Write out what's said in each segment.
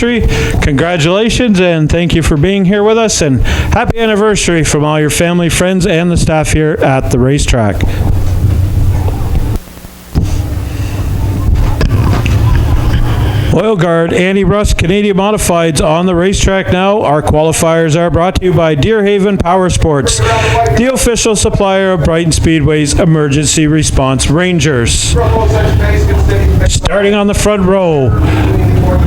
anniversary. Congratulations and thank you for being here with us, and happy anniversary from all your family, friends, and the staff here at the racetrack. Oil Guard Anti-Rust Canadian Modifieds on the racetrack now. Our qualifiers are brought to you by Deerhaven Power Sports, the official supplier of Brighton Speedway's Emergency Response Rangers. Starting on the front row.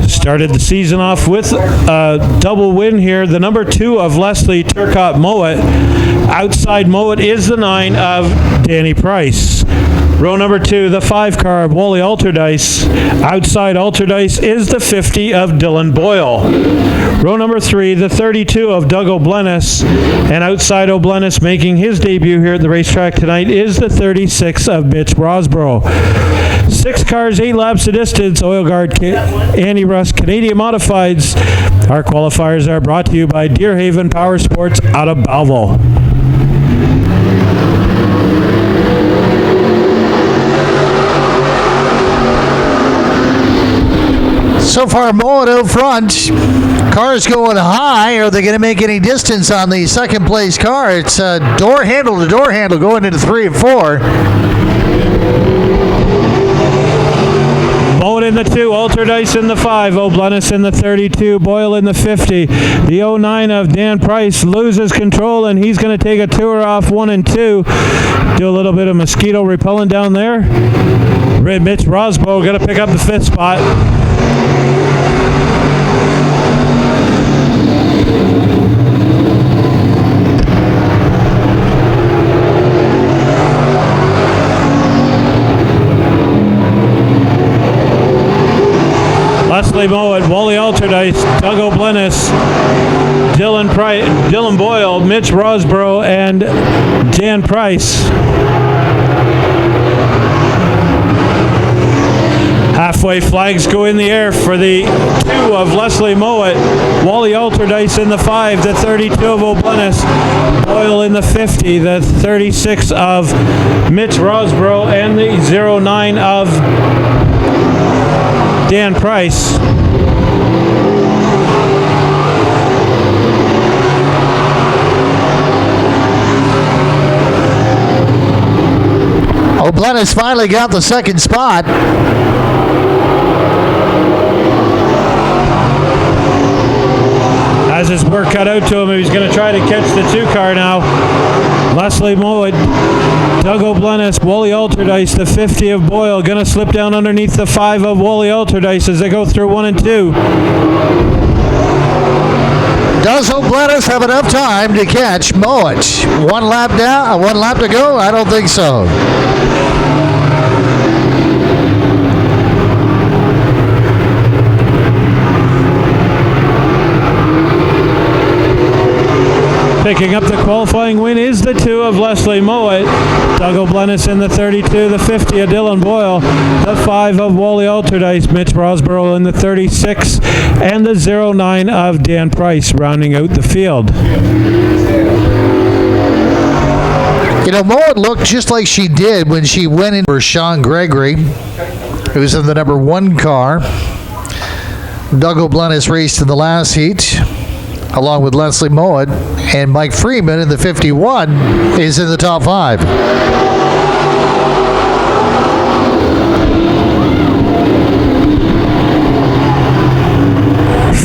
Started the season off with a double win here. The number 2 of Leslie Turcotte Mowat. Outside Mowat is the 9 of Danny Price. Row number 2, the 5 car of Wally Alterdice. Outside Alterdice is the 50 of Dylan Boyle. Row number 3, the 32 of Doug O'Blennis. And outside O'Blennis making his debut here at the racetrack tonight is the 36 of Mitch Rosborough. 6 cars, 8 laps of distance. Oil Guard Anti-Rust Canadian Modifieds. Our qualifiers are brought to you by Deerhaven Power Sports out of Belleville. So far, Mowat out front. Cars going high. Are they going to make any distance on the second place car? It's door handle to door handle going into 3 and 4. Mowat in the 2, Alterdice in the 5, O'Blennis in the 32, Boyle in the 50. The 09 of Dan Price loses control, and he's going to take a tour off 1 and 2. Do a little bit of mosquito repellent down there. Mitch Rosborough going to pick up the 5th spot. Leslie Mowat, Wally Alterdice, Doug O'Blennis, Dylan Boyle, Mitch Rosborough, and Dan Price. Halfway flags go in the air for the 2 of Leslie Mowat, Wally Alterdice in the 5, the 32 of O'Blennis, Boyle in the 50, the 36 of Mitch Rosborough, and the 09 of Dan Price. O'Blennis finally got the second spot. Has his work cut out to him. He's going to try to catch the 2 car now. Leslie Mowat, Doug O'Blennis, Wally Alterdice, the 50 of Boyle, going to slip down underneath the 5 of Wally Alterdice as they go through 1 and 2. Does O'Blennis have enough time to catch Mowat? 1 lap down, 1 lap to go? I don't think so. Picking up the qualifying win is the 2 of Leslie Mowat, Doug O'Blennis in the 32, the 50 of Dylan Boyle, the 5 of Wally Alterdice, Mitch Rosborough in the 36, and the 09 of Dan Price rounding out the field. You know, Mowat looked just like she did when she went in for Sean Gregory, who was in the number 1 car. Doug O'Blennis raced in the last heat, along with Leslie Mowat, and Mike Freeman in the 51 is in the top 5.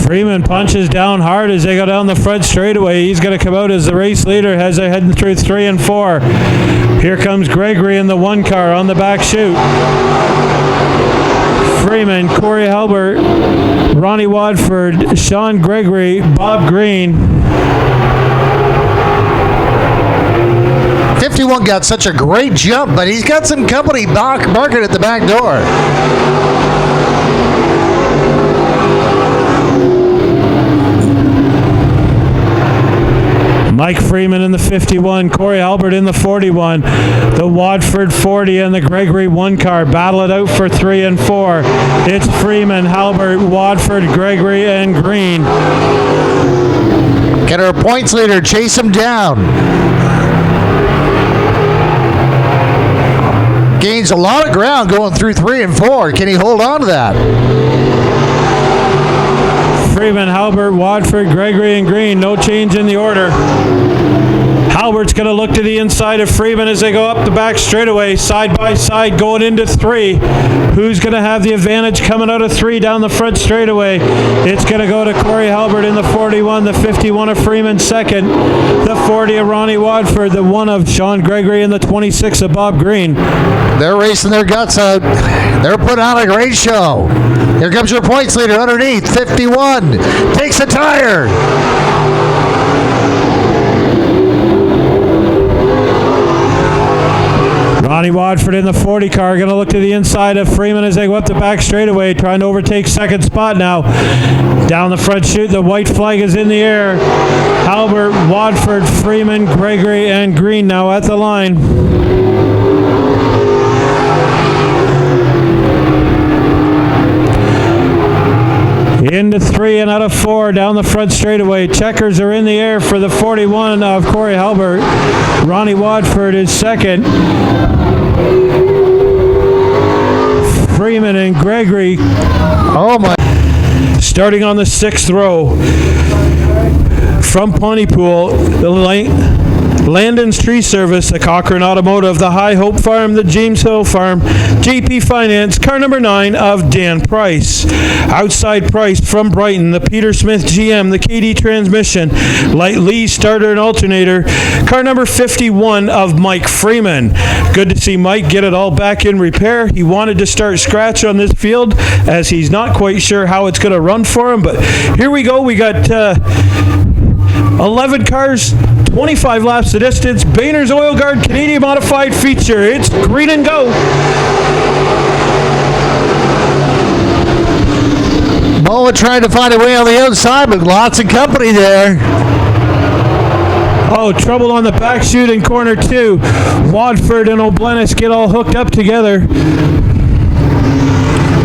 Freeman punches down hard as they go down the front straightaway. He's going to come out as the race leader as they're heading through 3 and 4. Here comes Gregory in the 1 car on the back chute. Freeman, Corey Halbert, Ronnie Wadford, Sean Gregory, Bob Green. 51 got such a great jump, but he's got some company barking at the back door. Mike Freeman in the 51, Corey Albert in the 41, the Wadford 40 and the Gregory 1 car battle it out for 3 and 4. It's Freeman, Halbert, Wadford, Gregory, and Green. Can our points leader chase him down? Gains a lot of ground going through 3 and 4. Can he hold on to that? Freeman, Halbert, Wadford, Gregory, and Green. No change in the order. Halbert's going to look to the inside of Freeman as they go up the back straightaway, side by side, going into 3. Who's going to have the advantage coming out of 3 down the front straightaway? It's going to go to Corey Halbert in the 41, the 51 of Freeman second, the 40 of Ronnie Wadford, the 1 of Sean Gregory, and the 26 of Bob Green. They're racing their guts out. They're putting on a great show. Here comes your points leader underneath, 51. Takes a tire. Ronnie Wadford in the 40 car, going to look to the inside of Freeman as they go up the back straightaway, trying to overtake second spot now. Down the front chute, the white flag is in the air. Halbert, Wadford, Freeman, Gregory, and Green now at the line. Into 3 and out of 4 down the front straightaway. Checkers are in the air for the 41 of Corey Halbert. Ronnie Wadford is second. Freeman and Gregory. Oh my. Starting on the 6th row. From Pontypool, the Landon's Tree Service, the Cochrane Automotive, the High Hope Farm, the James Hill Farm, JP Finance, car number 9 of Dan Price. Outside Price from Brighton, the Peter Smith GM, the KD Transmission, Light Lee Starter and Alternator, car number 51 of Mike Freeman. Good to see Mike get it all back in repair. He wanted to start scratch on this field as he's not quite sure how it's going to run for him, but here we go. We got 11 cars, 25 laps the distance. Boehner's Oil Guard Canadian Modified feature. It's green and go. Moa trying to find a way on the outside, but lots of company there. Oh, trouble on the back chute in corner 2. Wadford and O'Blennis get all hooked up together.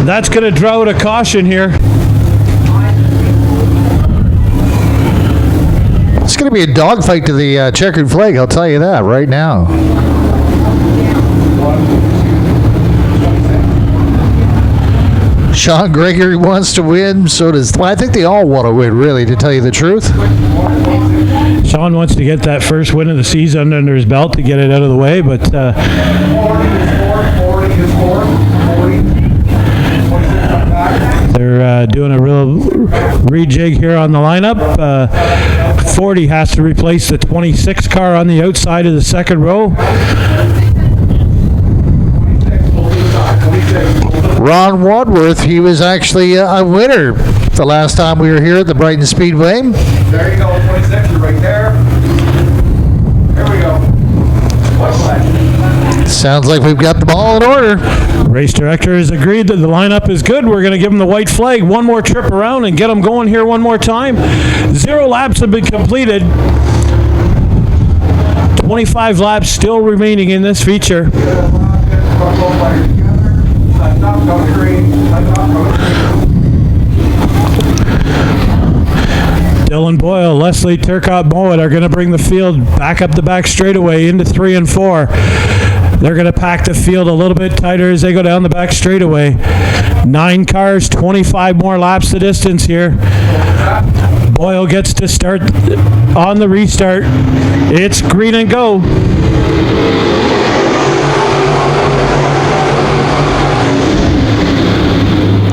That's going to draw out a caution here. It's going to be a dogfight to the checkered flag, I'll tell you that right now. Sean Gregory wants to win, so does... Well, I think they all want to win, really, to tell you the truth. Sean wants to get that first win of the season under his belt to get it out of the way, but... They're doing a real rejig here on the lineup. 40 has to replace the 26 car on the outside of the second row. Ron Wadworth, he was actually a winner the last time we were here at the Brighton Speedway. There you go, 26 right there. There we go. Sounds like we've got the ball in order. Race director has agreed that the lineup is good. We're going to give them the white flag. One more trip around and get them going here one more time. 0 laps have been completed. 25 laps still remaining in this feature. Dylan Boyle, Leslie Turcotte Mowat are going to bring the field back up the back straightaway into 3 and 4. They're going to pack the field a little bit tighter as they go down the back straightaway. 9 cars, 25 more laps the distance here. Boyle gets to start on the restart. It's green and go.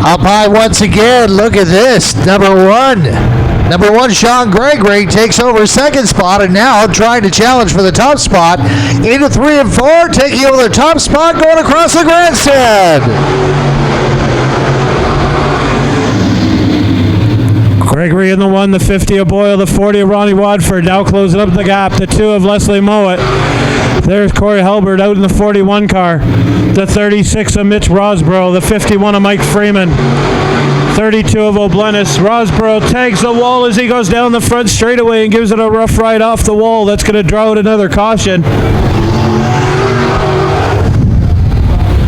Up high once again. Look at this. Number one, Sean Gregory takes over second spot and now trying to challenge for the top spot. Into 3 and 4, taking over the top spot, going across the grandstand. Gregory in the 1, the 50 of Boyle, the 40 of Ronnie Wadford, now closing up the gap, the 2 of Leslie Mowat. There's Corey Halbert out in the 41 car, the 36 of Mitch Rosborough, the 51 of Mike Freeman, 32 of O'Blennis. Rosborough tags the wall as he goes down the front straightaway and gives it a rough ride off the wall. That's going to draw out another caution.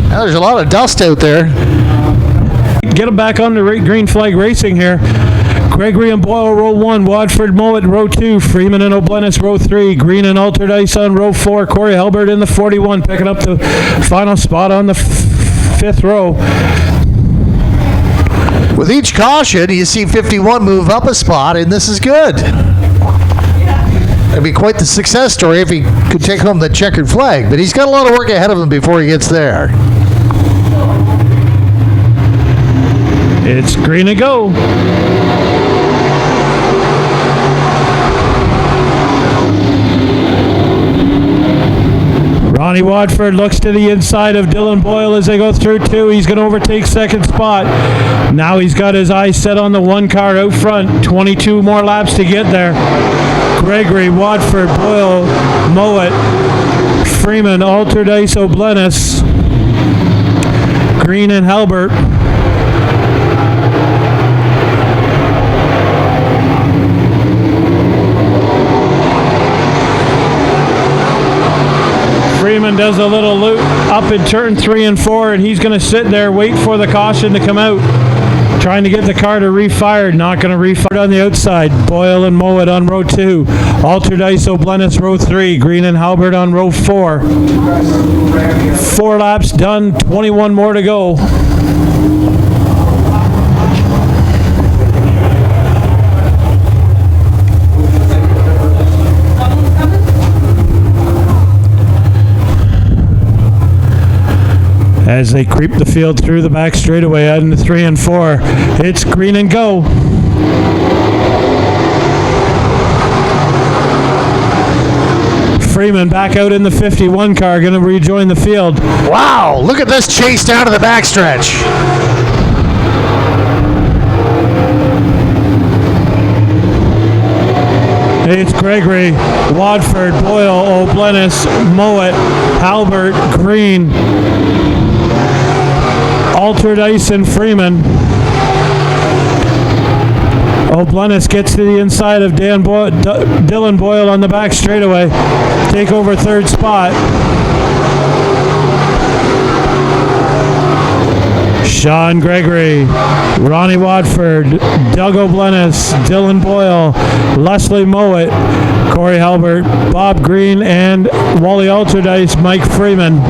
Now there's a lot of dust out there. Get him back on the green flag racing here. Gregory and Boyle, row 1. Wadford, Mowat, row 2. Freeman and O'Blennis, row 3. Green and Altered Ice on row 4. Corey Halbert in the 41, picking up the final spot on the 5th row. With each caution, you see 51 move up a spot, and this is good. It'd be quite the success story if he could take home the checkered flag, but he's got a lot of work ahead of him before he gets there. It's green and go. Ronnie Watford looks to the inside of Dylan Boyle as they go through two. He's going to overtake second spot. Now he's got his eyes set on the one car out front. 22 more laps to get there. Gregory, Watford, Boyle, Mowat, Freeman, Alterdice, O'Blennis, Green and Halbert. Freeman does a little loop up in turn 3 and 4, and he's going to sit there, wait for the caution to come out. Trying to get the car to refire, not going to refire on the outside. Boyle and Mowat on row 2. Alterdice, O'Blennis row 3. Green and Halbert on row 4. 4 laps done, 21 more to go. As they creep the field through the back straightaway out into 3 and 4. It's green and go. Freeman back out in the 51 car, going to rejoin the field. Wow, look at this chase down to the backstretch. It's Gregory, Watford, Boyle, O'Blennis, Mowat, Halbert, Green, Alterdice, and Freeman. O'Blennis gets to the inside of Dylan Boyle on the back straightaway. Take over third spot. Sean Gregory, Ronnie Watford, Doug O'Blennis, Dylan Boyle, Leslie Mowat, Corey Halbert, Bob Green, and Wally Alterdice, Mike Freeman.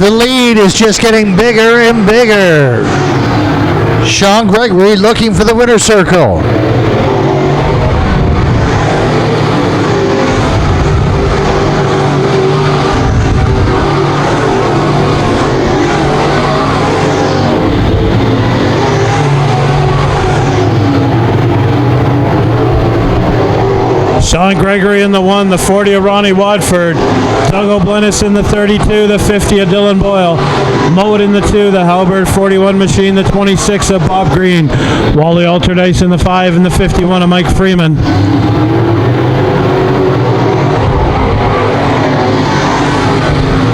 The lead is just getting bigger and bigger. Sean Gregory looking for the winner's circle. Sean Gregory in the 1, the 40 of Ronnie Watford, Doug O'Blennis in the 32, the 50 of Dylan Boyle, Mowat in the 2, the Halbert 41 machine, the 26 of Bob Green, Wally Alterdice in the 5 and the 51 of Mike Freeman.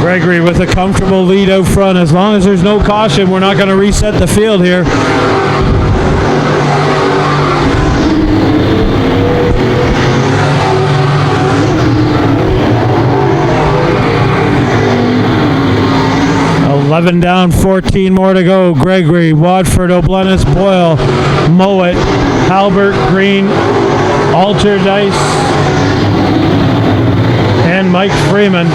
Gregory with a comfortable lead out front. As long as there's no caution, we're not going to reset the field here. Down, 14 more to go. Gregory, Watford, O'Blennis, Boyle, Mowat, Halbert, Green, Alterdice, and Mike Freeman.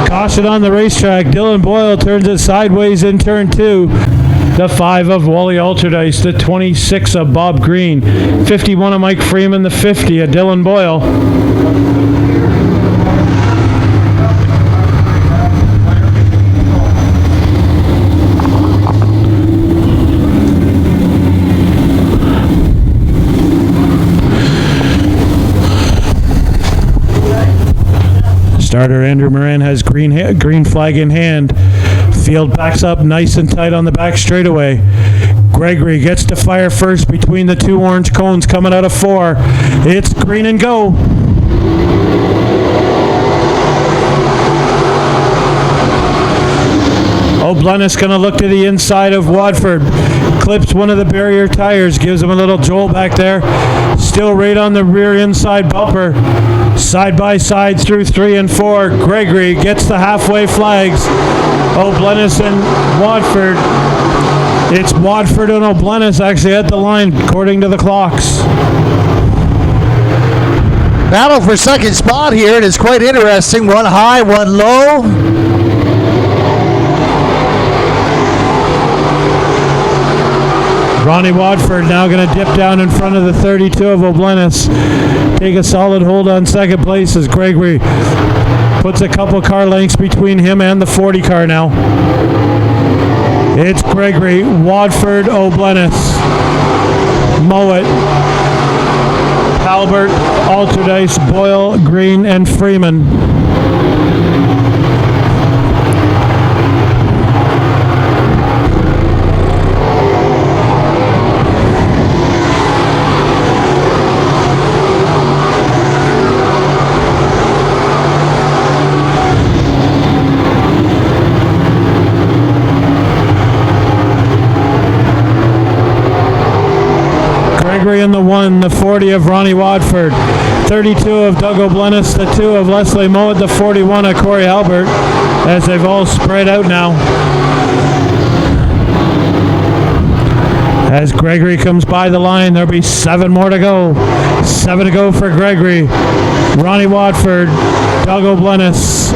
Caution on the racetrack. Dylan Boyle turns it sideways in turn 2. The 5 of Wally Alterdice, the 26 of Bob Green, 51 of Mike Freeman, the 50 of Dylan Boyle. Starter Andrew Moran has green flag in hand. Field backs up nice and tight on the back straightaway. Gregory gets to fire first between the 2 orange cones coming out of 4. It's green and go. O'Blennis going to look to the inside of Watford. Clips one of the barrier tires, gives him a little jolt back there. Still right on the rear inside bumper. Side by side through 3 and 4. Gregory gets the halfway flags. O'Blennis and Watford. It's Watford and O'Blennis actually at the line, according to the clocks. Battle for second spot here. It is quite interesting. One high, one low. Ronnie Watford now going to dip down in front of the 32 of O'Blennis. Take a solid hold on second place as Gregory puts a couple car lengths between him and the 40 car now. It's Gregory, Watford, O'Blennis, Mowat, Halbert, Alterdice, Boyle, Green, and Freeman. Gregory in the 1, the 40 of Ronnie Watford, 32 of Doug O'Blennis, the 2 of Leslie Mowat, the 41 of Corey Halbert, as they've all spread out now. As Gregory comes by the line, there'll be 7 more to go. 7 to go for Gregory. Ronnie Watford, Doug O'Blennis,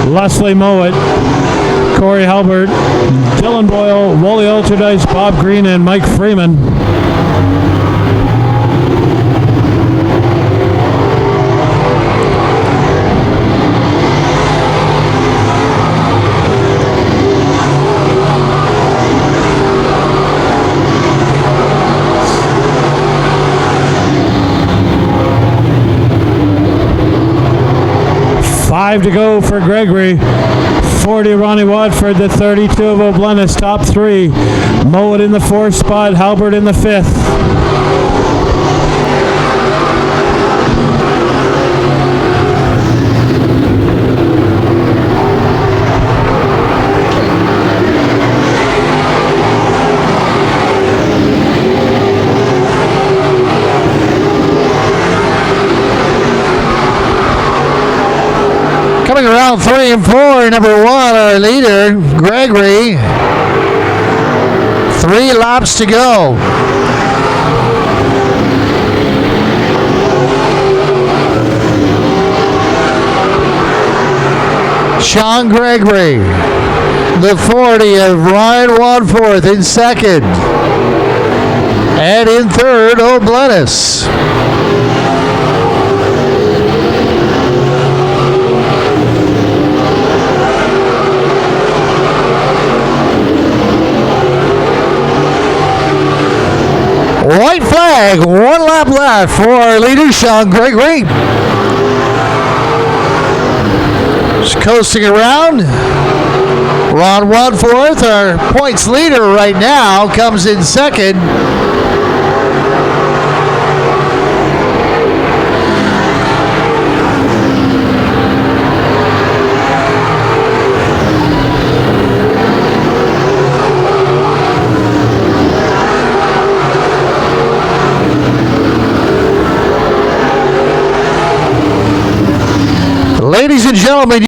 Leslie Mowat, Corey Halbert, Dylan Boyle, Wally Alterdice, Bob Green, and Mike Freeman. Five to go for Gregory. 40 Ronnie Watford, the 32 of O'Blennis, top 3. Mowat in the 4th spot, Halbert in the 5th. Coming around 3 and 4, number 1, our leader, Gregory. 3 laps to go. Sean Gregory, the 40 of Ryan Wadforth in 2nd. And in 3rd, O'Blennis. White flag, 1 lap left for our leader, Sean Gregory. Just coasting around. Ron Wadforth, our points leader right now, comes in 2nd. Ladies and gentlemen,